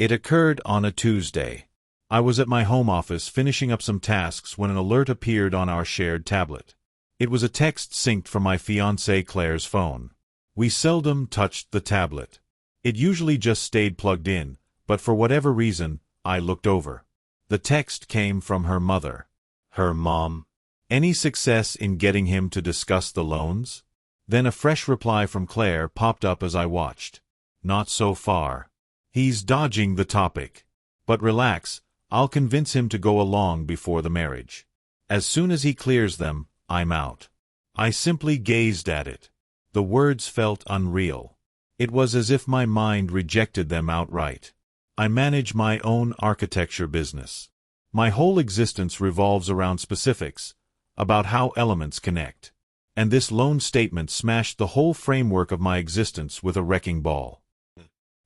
It occurred on a Tuesday. I was at my home office finishing up some tasks when an alert appeared on our shared tablet. It was a text synced from my fiancée Claire's phone. We seldom touched the tablet. It usually just stayed plugged in, but for whatever reason, I looked over. The text came from her mother. Her mom. Any success in getting him to discuss the loans? Then a fresh reply from Claire popped up as I watched. Not so far. He's dodging the topic. But relax, I'll convince him to go along before the marriage. As soon as he clears them, I'm out. I simply gazed at it. The words felt unreal. It was as if my mind rejected them outright. I manage my own architecture business. My whole existence revolves around specifics, about how elements connect. And this loan statement smashed the whole framework of my existence with a wrecking ball.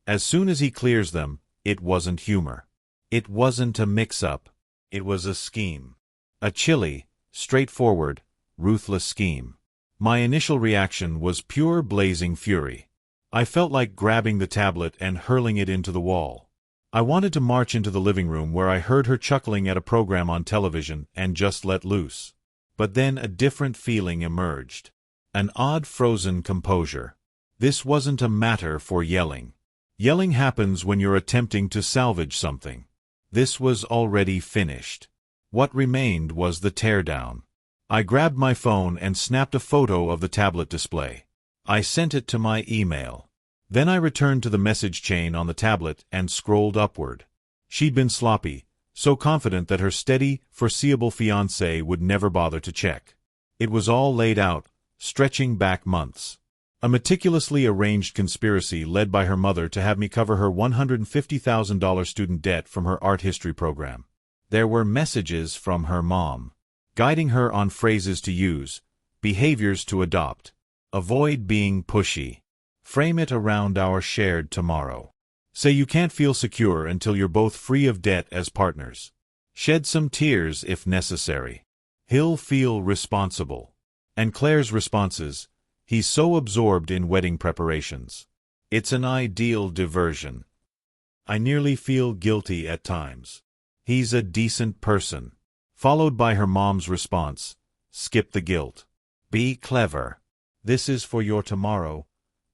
As soon as he clears them, it wasn't humor. It wasn't a mix-up. It was a scheme. A chilly, straightforward, ruthless scheme. My initial reaction was pure blazing fury. I felt like grabbing the tablet and hurling it into the wall. I wanted to march into the living room where I heard her chuckling at a program on television and just let loose. But then a different feeling emerged. An odd frozen composure. This wasn't a matter for yelling. Yelling happens when you're attempting to salvage something. This was already finished. What remained was the teardown. I grabbed my phone and snapped a photo of the tablet display. I sent it to my email. Then I returned to the message chain on the tablet and scrolled upward. She'd been sloppy, so confident that her steady, foreseeable fiancé would never bother to check. It was all laid out, stretching back months. A meticulously arranged conspiracy led by her mother to have me cover her $150,000 student debt from her art history program. There were messages from her mom, guiding her on phrases to use, behaviors to adopt. Avoid being pushy. Frame it around our shared tomorrow. Say you can't feel secure until you're both free of debt as partners. Shed some tears if necessary. He'll feel responsible. And Claire's responses, he's so absorbed in wedding preparations. It's an ideal diversion. I nearly feel guilty at times. He's a decent person. Followed by her mom's response, skip the guilt. Be clever. This is for your tomorrow,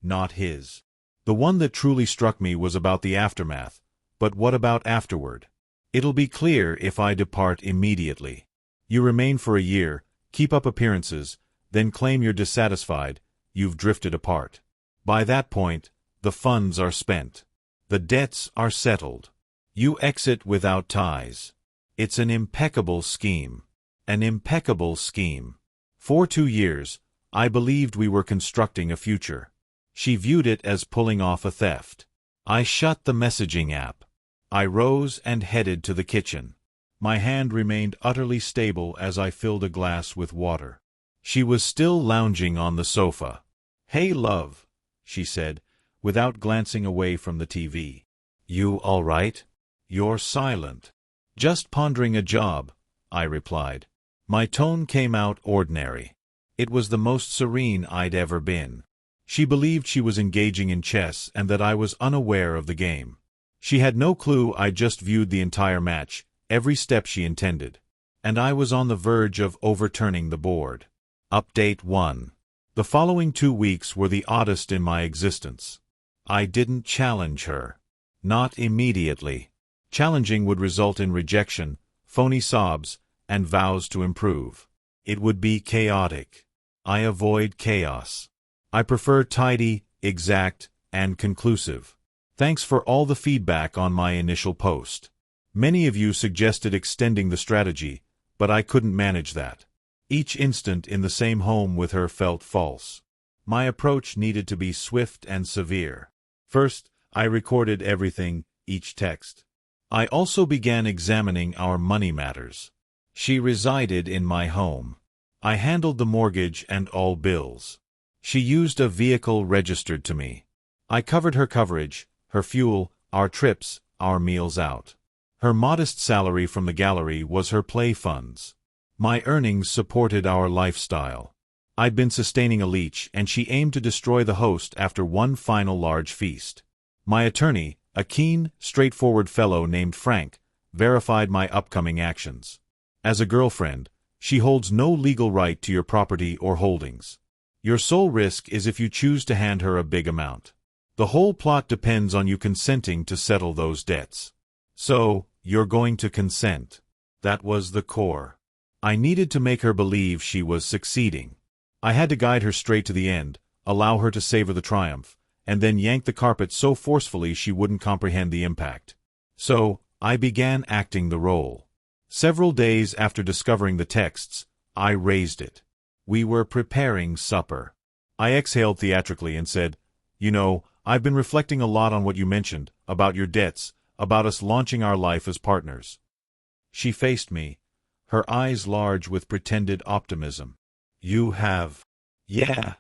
not his. The one that truly struck me was about the aftermath, but what about afterward? It'll be clear if I depart immediately. You remain for a year, keep up appearances, then claim you're dissatisfied, you've drifted apart. By that point, the funds are spent. The debts are settled. You exit without ties. It's an impeccable scheme. An impeccable scheme. For 2 years, I believed we were constructing a future. She viewed it as pulling off a theft. I shut the messaging app. I rose and headed to the kitchen. My hand remained utterly stable as I filled a glass with water. She was still lounging on the sofa. "Hey, love," she said, without glancing away from the TV. "You all right? You're silent." "Just pondering a job," I replied. My tone came out ordinary. It was the most serene I'd ever been. She believed she was engaging in chess and that I was unaware of the game. She had no clue I just viewed the entire match, every step she intended. And I was on the verge of overturning the board. Update 1. The following 2 weeks were the oddest in my existence. I didn't challenge her. Not immediately. Challenging would result in rejection, phony sobs, and vows to improve. It would be chaotic. I avoid chaos. I prefer tidy, exact, and conclusive. Thanks for all the feedback on my initial post. Many of you suggested extending the strategy, but I couldn't manage that. Each instant in the same home with her felt false. My approach needed to be swift and severe. First, I recorded everything, each text. I also began examining our money matters. She resided in my home. I handled the mortgage and all bills. She used a vehicle registered to me. I covered her coverage, her fuel, our trips, our meals out. Her modest salary from the gallery was her play funds. My earnings supported our lifestyle. I'd been sustaining a leech, and she aimed to destroy the host after one final large feast. My attorney, A keen, straightforward fellow named Frank verified my upcoming actions. As a girlfriend, she holds no legal right to your property or holdings. Your sole risk is if you choose to hand her a big amount. The whole plot depends on you consenting to settle those debts. So, you're going to consent. That was the core. I needed to make her believe she was succeeding. I had to guide her straight to the end, allow her to savor the triumph, and then yank the carpet so forcefully she wouldn't comprehend the impact. So, I began acting the role. Several days after discovering the texts, I raised it. We were preparing supper. I exhaled theatrically and said, "You know, I've been reflecting a lot on what you mentioned, about your debts, about us launching our life as partners." She faced me, her eyes large with pretended optimism. "You have." "Yeah,"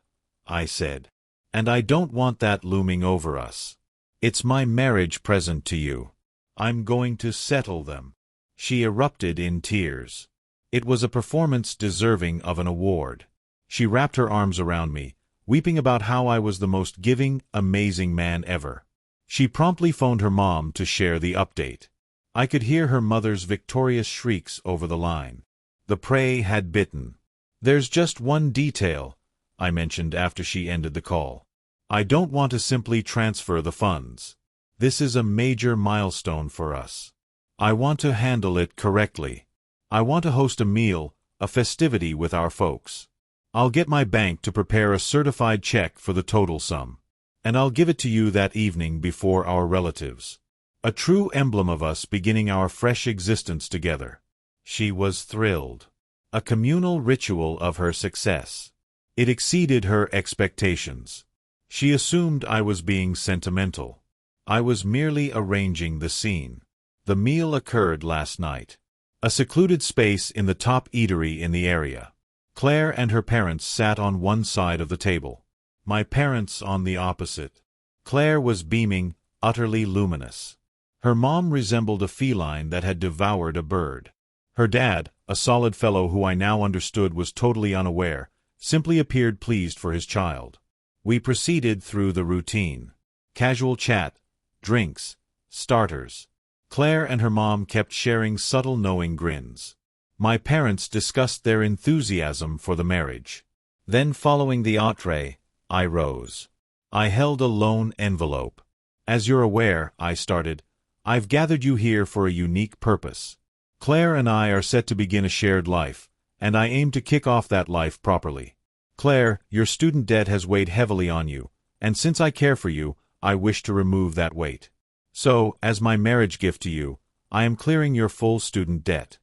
I said. "And I don't want that looming over us. It's my marriage present to you. I'm going to settle them." She erupted in tears. It was a performance deserving of an award. She wrapped her arms around me, weeping about how I was the most giving, amazing man ever. She promptly phoned her mom to share the update. I could hear her mother's victorious shrieks over the line. The prey had bitten. "There's just one detail," I mentioned after she ended the call. "I don't want to simply transfer the funds. This is a major milestone for us. I want to handle it correctly. I want to host a meal, a festivity with our folks. I'll get my bank to prepare a certified check for the total sum. And I'll give it to you that evening before our relatives. A true emblem of us beginning our fresh existence together." She was thrilled. A communal ritual of her success. It exceeded her expectations. She assumed I was being sentimental. I was merely arranging the scene. The meal occurred last night. A secluded space in the top eatery in the area. Claire and her parents sat on one side of the table. My parents on the opposite. Claire was beaming, utterly luminous. Her mom resembled a feline that had devoured a bird. Her dad, a solid fellow who I now understood was totally unaware, simply appeared pleased for his child. We proceeded through the routine. Casual chat, drinks, starters. Claire and her mom kept sharing subtle knowing grins. My parents discussed their enthusiasm for the marriage. Then following the entree, I rose. I held a lone envelope. "As you're aware," I started, "I've gathered you here for a unique purpose. Claire and I are set to begin a shared life, and I aim to kick off that life properly. Claire, your student debt has weighed heavily on you, and since I care for you, I wish to remove that weight. So, as my marriage gift to you, I am clearing your full student debt."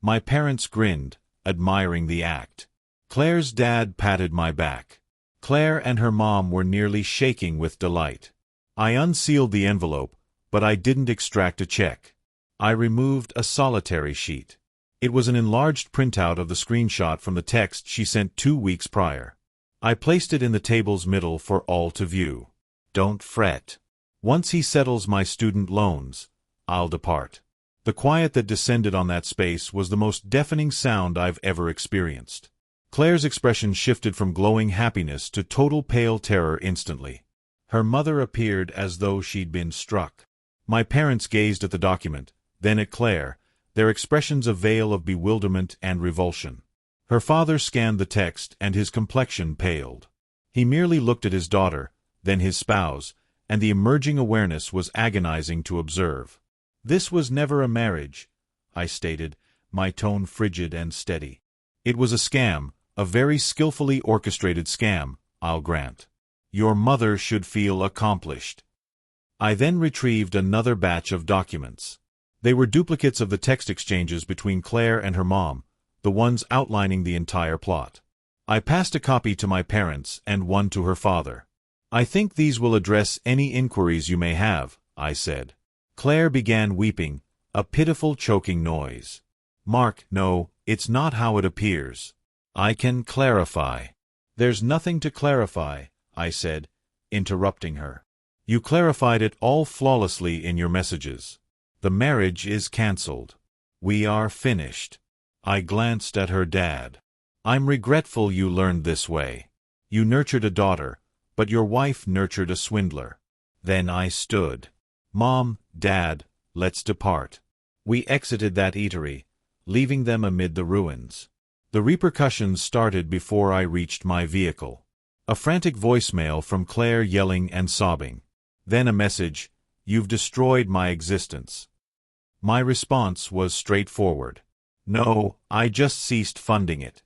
My parents grinned, admiring the act. Claire's dad patted my back. Claire and her mom were nearly shaking with delight. I unsealed the envelope, but I didn't extract a check. I removed a solitary sheet. It was an enlarged printout of the screenshot from the text she sent 2 weeks prior. I placed it in the table's middle for all to view. "Don't fret. Once he settles my student loans, I'll depart." The quiet that descended on that space was the most deafening sound I've ever experienced. Claire's expression shifted from glowing happiness to total pale terror instantly. Her mother appeared as though she'd been struck. My parents gazed at the document, then at Claire, their expressions a veil of bewilderment and revulsion. Her father scanned the text and his complexion paled. He merely looked at his daughter, then his spouse, and the emerging awareness was agonizing to observe. "This was never a marriage," I stated, my tone frigid and steady. "It was a scam, a very skillfully orchestrated scam, I'll grant. Your mother should feel accomplished." I then retrieved another batch of documents. They were duplicates of the text exchanges between Claire and her mom, the ones outlining the entire plot. I passed a copy to my parents and one to her father. "I think these will address any inquiries you may have," I said. Claire began weeping, a pitiful choking noise. "Mark, no, it's not how it appears. I can clarify." "There's nothing to clarify," I said, interrupting her. "You clarified it all flawlessly in your messages. The marriage is cancelled. We are finished." I glanced at her dad. "I'm regretful you learned this way. You nurtured a daughter, but your wife nurtured a swindler." Then I stood. "Mom, Dad, let's depart." We exited that eatery, leaving them amid the ruins. The repercussions started before I reached my vehicle. A frantic voicemail from Claire yelling and sobbing. Then a message, "You've destroyed my existence." My response was straightforward. "No, I just ceased funding it."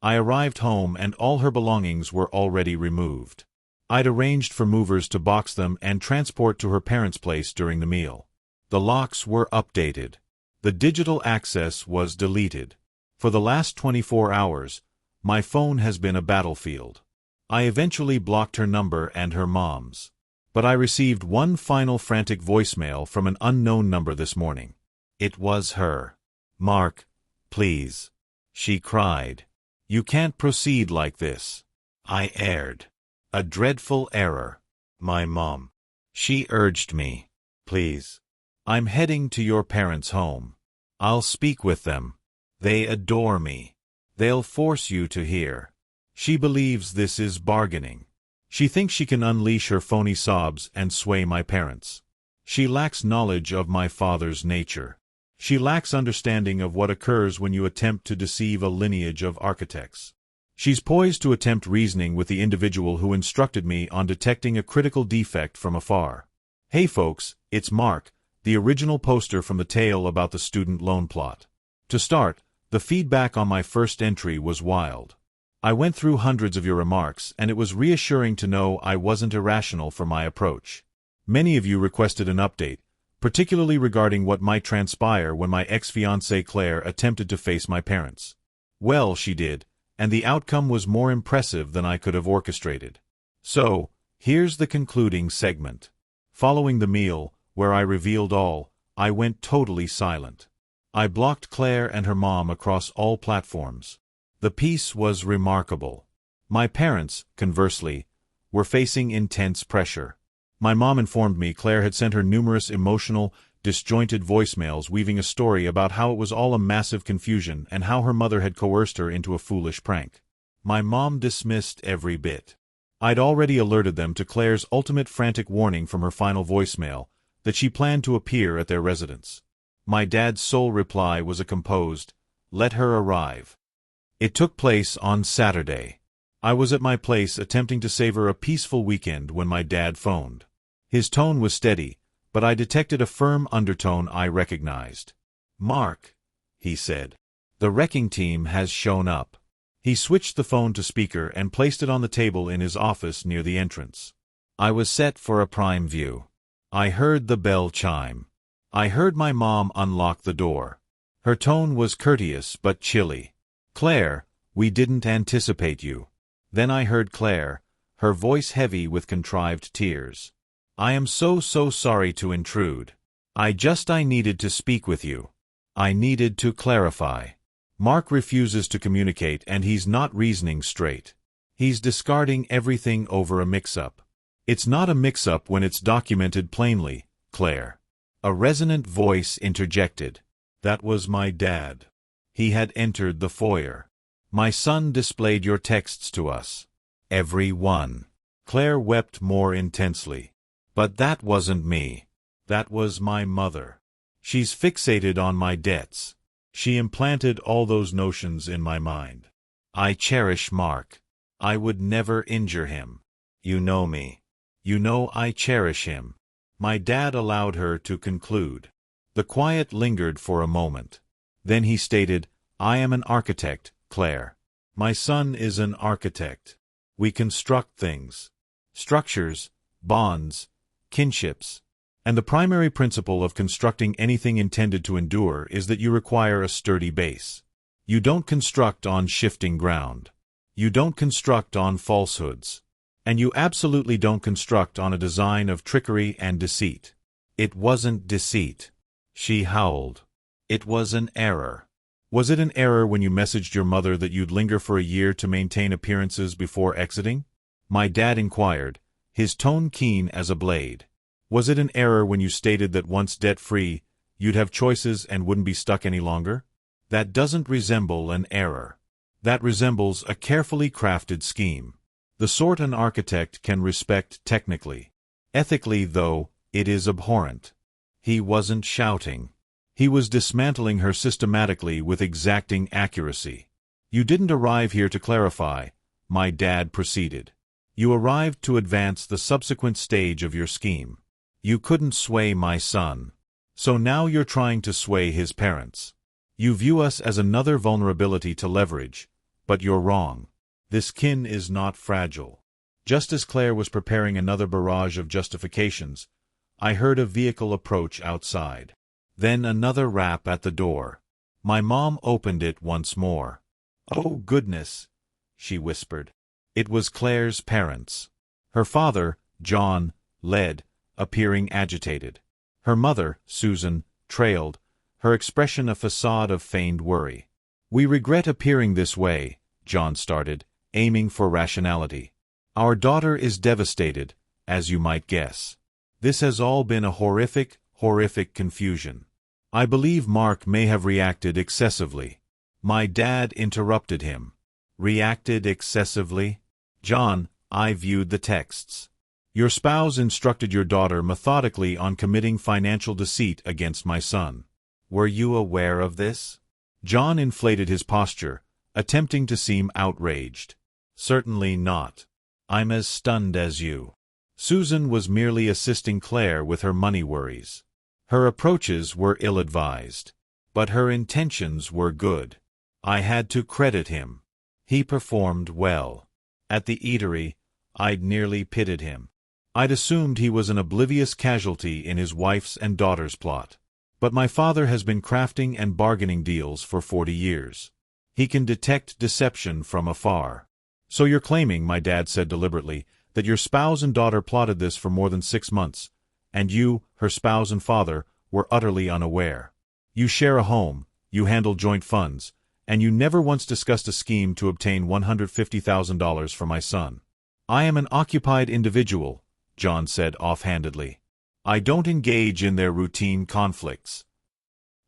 I arrived home and all her belongings were already removed. I'd arranged for movers to box them and transport to her parents' place during the meal. The locks were updated. The digital access was deleted. For the last 24 hours, my phone has been a battlefield. I eventually blocked her number and her mom's. But I received one final frantic voicemail from an unknown number this morning. It was her. "Mark, please," she cried. "You can't proceed like this." I erred. A dreadful error. My mom. She urged me. "Please. I'm heading to your parents' home. I'll speak with them. They adore me. They'll force you to hear." She believes this is bargaining. She thinks she can unleash her phony sobs and sway my parents. She lacks knowledge of my father's nature. She lacks understanding of what occurs when you attempt to deceive a lineage of architects. She's poised to attempt reasoning with the individual who instructed me on detecting a critical defect from afar. Hey folks, it's Mark, the original poster from the tale about the student loan plot. To start, the feedback on my first entry was wild. I went through hundreds of your remarks, and it was reassuring to know I wasn't irrational for my approach. Many of you requested an update, particularly regarding what might transpire when my ex-fiancée Claire attempted to face my parents. Well, she did, and the outcome was more impressive than I could have orchestrated. So, here's the concluding segment. Following the meal, where I revealed all, I went totally silent. I blocked Claire and her mom across all platforms. The peace was remarkable. My parents, conversely, were facing intense pressure. My mom informed me Claire had sent her numerous emotional, disjointed voicemails weaving a story about how it was all a massive confusion and how her mother had coerced her into a foolish prank. My mom dismissed every bit. I'd already alerted them to Claire's ultimate frantic warning from her final voicemail, that she planned to appear at their residence. My dad's sole reply was a composed, "Let her arrive." It took place on Saturday. I was at my place attempting to savor a peaceful weekend when my dad phoned. His tone was steady, but I detected a firm undertone I recognized. "Mark," he said, "the wrecking team has shown up." He switched the phone to speaker and placed it on the table in his office near the entrance. I was set for a prime view. I heard the bell chime. I heard my mom unlock the door. Her tone was courteous but chilly. "Claire, we didn't anticipate you." Then I heard Claire, her voice heavy with contrived tears. "I am so sorry to intrude. I needed to speak with you. I needed to clarify. Mark refuses to communicate and he's not reasoning straight. He's discarding everything over a mix-up." "It's not a mix-up when it's documented plainly, Claire." A resonant voice interjected. That was my dad. He had entered the foyer. "My son displayed your texts to us. Every one." Claire wept more intensely. "But that wasn't me. That was my mother. She's fixated on my debts. She implanted all those notions in my mind. I cherish Mark. I would never injure him. You know me. You know I cherish him." My dad allowed her to conclude. The quiet lingered for a moment. Then he stated, "I am an architect, Claire. My son is an architect. We construct things. Structures, bonds, kinships. And the primary principle of constructing anything intended to endure is that you require a sturdy base. You don't construct on shifting ground. You don't construct on falsehoods. And you absolutely don't construct on a design of trickery and deceit." "It wasn't deceit," she howled. "It was an error." "Was it an error when you messaged your mother that you'd linger for a year to maintain appearances before exiting?" My dad inquired, his tone keen as a blade. "Was it an error when you stated that once debt-free, you'd have choices and wouldn't be stuck any longer?" "That doesn't resemble an error. That resembles a carefully crafted scheme. The sort an architect can respect technically. Ethically, though, It is abhorrent. He wasn't shouting. He was dismantling her systematically with exacting accuracy. You didn't arrive here to clarify, my dad proceeded. You arrived to advance the subsequent stage of your scheme. You couldn't sway my son. So now you're trying to sway his parents. You view us as another vulnerability to leverage, but you're wrong. This kin is not fragile. Just as Claire was preparing another barrage of justifications, I heard a vehicle approach outside. Then another rap at the door. My mom opened it once more. "Oh, goodness," she whispered. It was Claire's parents. Her father, John, led, appearing agitated. Her mother, Susan, trailed, her expression a facade of feigned worry. "We regret appearing this way," John started, aiming for rationality. "Our daughter is devastated, as you might guess. This has all been a horrific confusion. I believe Mark may have reacted excessively." My dad interrupted him. "Reacted excessively?" "John, I viewed the texts. Your spouse instructed your daughter methodically on committing financial deceit against my son. Were you aware of this?" John inflated his posture, attempting to seem outraged. "Certainly not. I'm as stunned as you." Susan was merely assisting Claire with her money worries. Her approaches were ill-advised, but her intentions were good. I had to credit him. He performed well. At the eatery, I'd nearly pitted him. I'd assumed he was an oblivious casualty in his wife's and daughter's plot. But my father has been crafting and bargaining deals for 40 years. He can detect deception from afar. "So you're claiming," my dad said deliberately, "that your spouse and daughter plotted this for more than 6 months, and you, her spouse and father, were utterly unaware. You share a home, you handle joint funds, and you never once discussed a scheme to obtain $150,000 for my son." "I am an occupied individual," John said offhandedly. "I don't engage in their routine conflicts."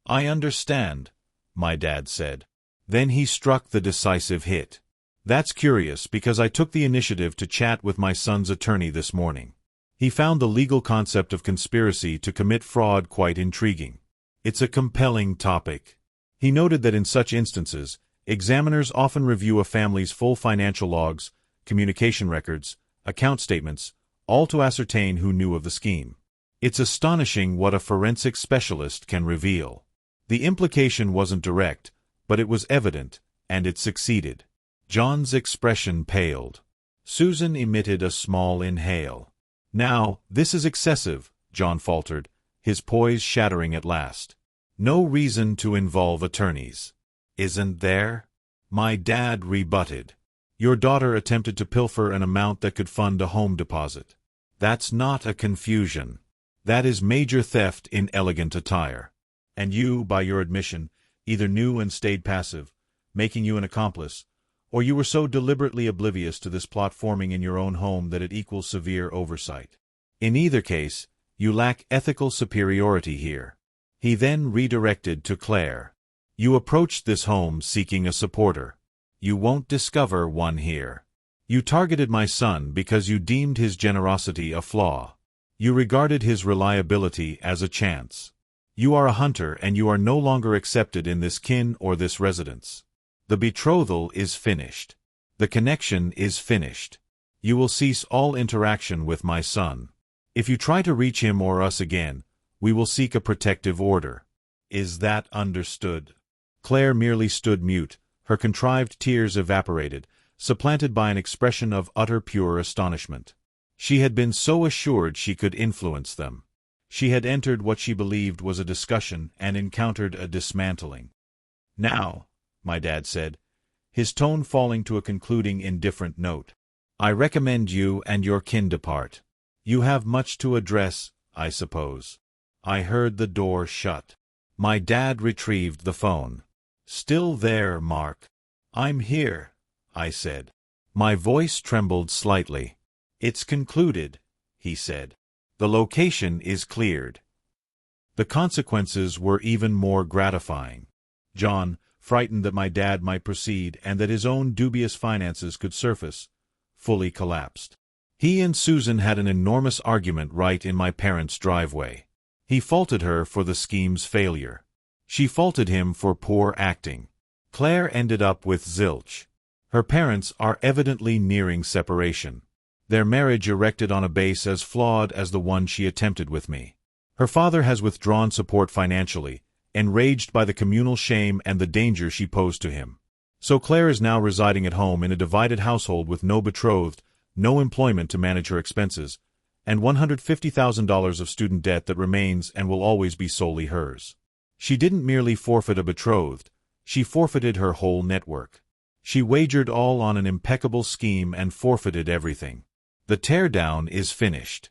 "I understand," my dad said. Then he struck the decisive hit. "That's curious because I took the initiative to chat with my son's attorney this morning. He found the legal concept of conspiracy to commit fraud quite intriguing. It's a compelling topic. He noted that in such instances, examiners often review a family's full financial logs, communication records, account statements, all to ascertain who knew of the scheme. It's astonishing what a forensic specialist can reveal. The implication wasn't direct, but it was evident, and it succeeded." John's expression paled. Susan emitted a small inhale. "Now, this is excessive," John faltered, his poise shattering at last. "No reason to involve attorneys." "Isn't there?" my dad rebutted. "Your daughter attempted to pilfer an amount that could fund a home deposit. That's not a confusion. That is major theft in elegant attire. And you, by your admission, either knew and stayed passive, making you an accomplice, or you were so deliberately oblivious to this plot forming in your own home that it equals severe oversight. In either case, you lack ethical superiority here." He then redirected to Claire. "You approached this home seeking a supporter. You won't discover one here. You targeted my son because you deemed his generosity a flaw. You regarded his reliability as a chance. You are a hunter and you are no longer accepted in this kin or this residence. The betrothal is finished. The connection is finished. You will cease all interaction with my son. If you try to reach him or us again, we will seek a protective order. Is that understood?" Claire merely stood mute, her contrived tears evaporated, supplanted by an expression of utter pure astonishment. She had been so assured she could influence them. She had entered what she believed was a discussion and encountered a dismantling. "Now," my dad said, his tone falling to a concluding indifferent note, "I recommend you and your kin depart. You have much to address, I suppose." I heard the door shut. My dad retrieved the phone. "Still there, Mark?" "I'm here," I said. My voice trembled slightly. "It's concluded," he said. "The location is cleared." The consequences were even more gratifying. John, frightened that my dad might proceed and that his own dubious finances could surface, fully collapsed. He and Susan had an enormous argument right in my parents' driveway. He faulted her for the scheme's failure. She faulted him for poor acting. Claire ended up with zilch. Her parents are evidently nearing separation. Their marriage erected on a base as flawed as the one she attempted with me. Her father has withdrawn support financially, enraged by the communal shame and the danger she posed to him. So Claire is now residing at home in a divided household with no betrothed, no employment to manage her expenses, and $150,000 of student debt that remains and will always be solely hers. She didn't merely forfeit a betrothed, she forfeited her whole network. She wagered all on an impeccable scheme and forfeited everything. The teardown is finished.